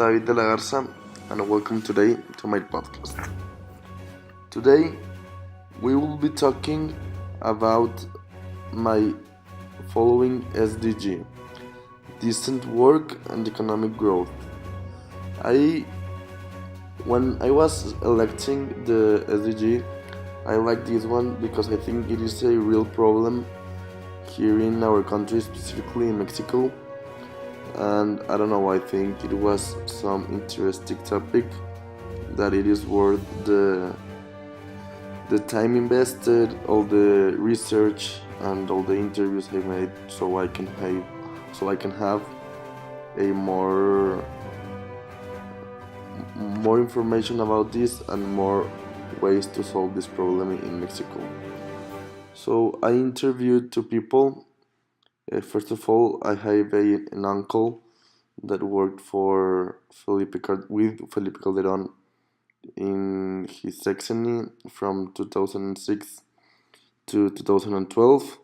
David de la Garza, and welcome today to my podcast. Today, we will be talking about my following SDG: decent work and economic growth. I, when I was electing the SDG, I like this one because I think it is a real problem here in our country, specifically in Mexico. And I don't know, I think it was some interesting topic that it is worth the time invested, all the research and all the interviews I made, so I can have a more information about this and more ways to solve this problem in Mexico. So I interviewed two people. First of all, I have an uncle that worked for with Felipe Calderon in his sexenny from 2006 to 2012.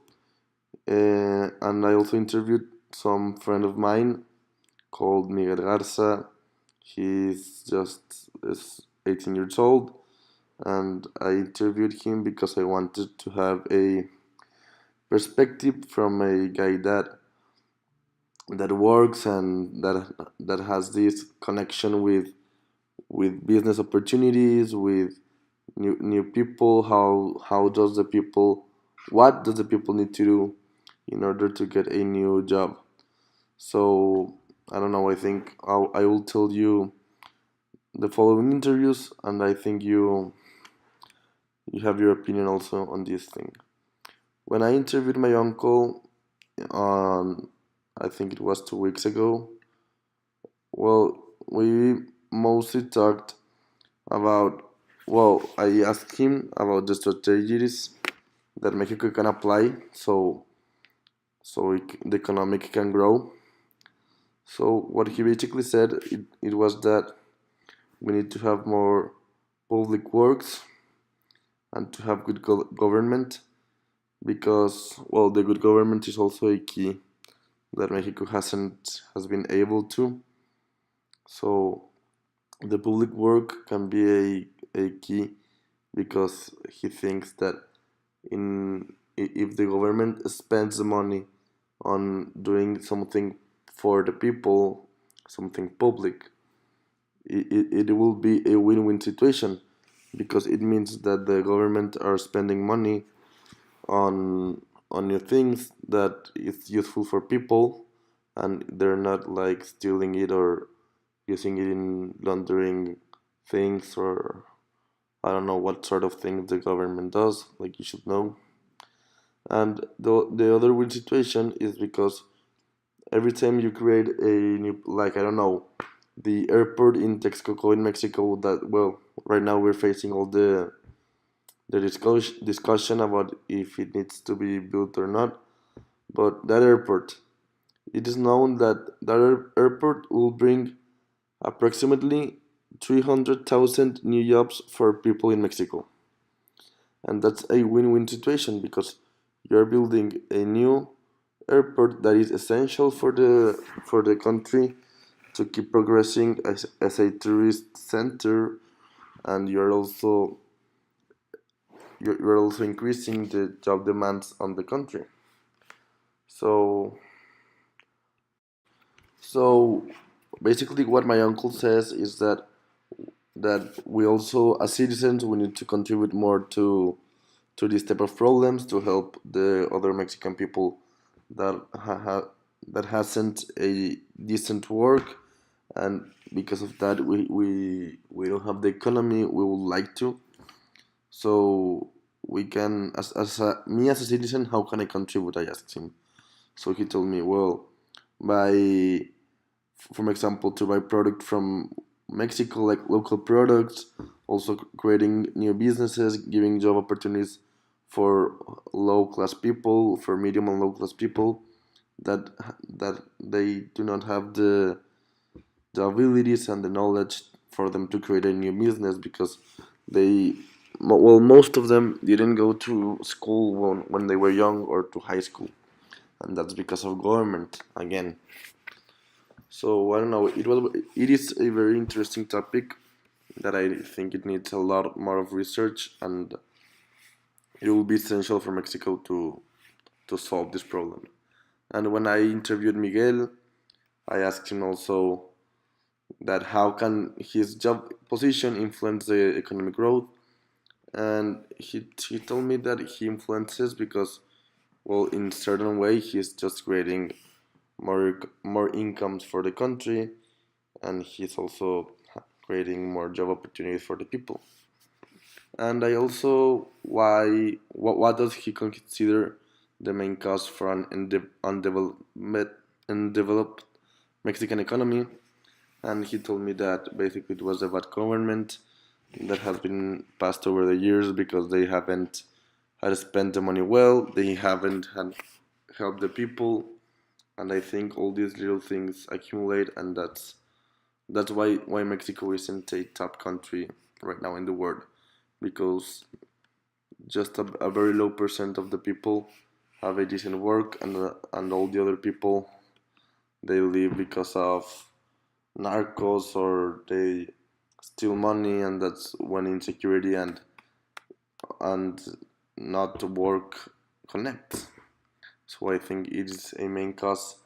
And I also interviewed some friend of mine called Miguel Garza. He's just is 18 years old, and I interviewed him because I wanted to have a perspective from a guy that works and that has this connection with business opportunities, with new people. How does the people what does the people need to do in order to get a new job? So I don't know. I think I will tell you the following interviews, and I think you have your opinion also on this thing. When I interviewed my uncle on, I think it was 2 weeks ago, well, we mostly talked about, well, I asked him about the strategies that Mexico can apply the economic can grow. So what he basically said, it was that we need to have more public works and to have good government, because, well, the good government is also a key that Mexico has been able to. So the public work can be a key, because he thinks that if the government spends the money on doing something for the people, something public, it will be a win-win situation, because it means that the government are spending money on new things that is useful for people, and they're not like stealing it or using it in laundering things, or I don't know what sort of things the government does, like you should know. And the other weird situation is because every time you create a new, like, I don't know, the airport in Texcoco in Mexico, that, well, right now we're facing all the discussion about if it needs to be built or not. But that airport, it is known that airport will bring approximately 300,000 new jobs for people in Mexico. And that's a win-win situation, because you're building a new airport that is essential for the country to keep progressing as a tourist center, and you're also increasing the job demands on the country. So so basically what my uncle says is that we also, as citizens, we need to contribute more to this type of problems, to help the other Mexican people that that hasn't a decent work, and because of that we don't have the economy we would like to. So we can, me as a citizen, how can I contribute? I asked him. So he told me, well, by, for example, to buy product from Mexico, like local products, also creating new businesses, giving job opportunities for low class people, for medium and low class people that they do not have the abilities and the knowledge for them to create a new business, because they, well, most of them didn't go to school when they were young, or to high school, and that's because of government again. So I don't know. It is a very interesting topic that I think it needs a lot more of research, and it will be essential for Mexico to solve this problem. And when I interviewed Miguel, I asked him also that how can his job position influence the economic growth, and he told me that he influences because, well, in certain way he's just creating more incomes for the country, and he's also creating more job opportunities for the people. And I also why what does he consider the main cause for an undeveloped Mexican economy? And he told me that basically it was a bad government that has been passed over the years because they haven't had spent the money well, they haven't had helped the people, and I think all these little things accumulate, and that's why Mexico isn't a top country right now in the world, because just a very low percent of the people have a decent work, and all the other people, they live because of narcos, or they steal money, and that's when insecurity and not work connect. So I think it is a main cause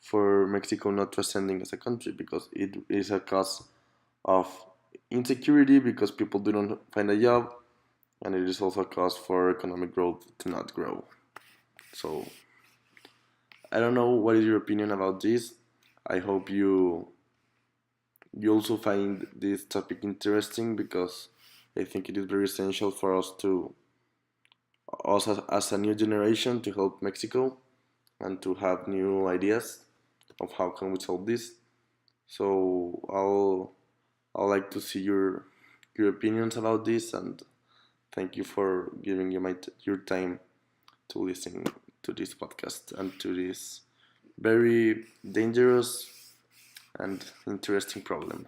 for Mexico not transcending as a country, because it is a cause of insecurity because people do not find a job, and it is also a cause for economic growth to not grow. So I don't know what is your opinion about this. I hope you also find this topic interesting, because I think it is very essential for us as a new generation to help Mexico and to have new ideas of how can we solve this. So I'll like to see your opinions about this, and thank you for giving your time to listen to this podcast and to this very dangerous and interesting problem.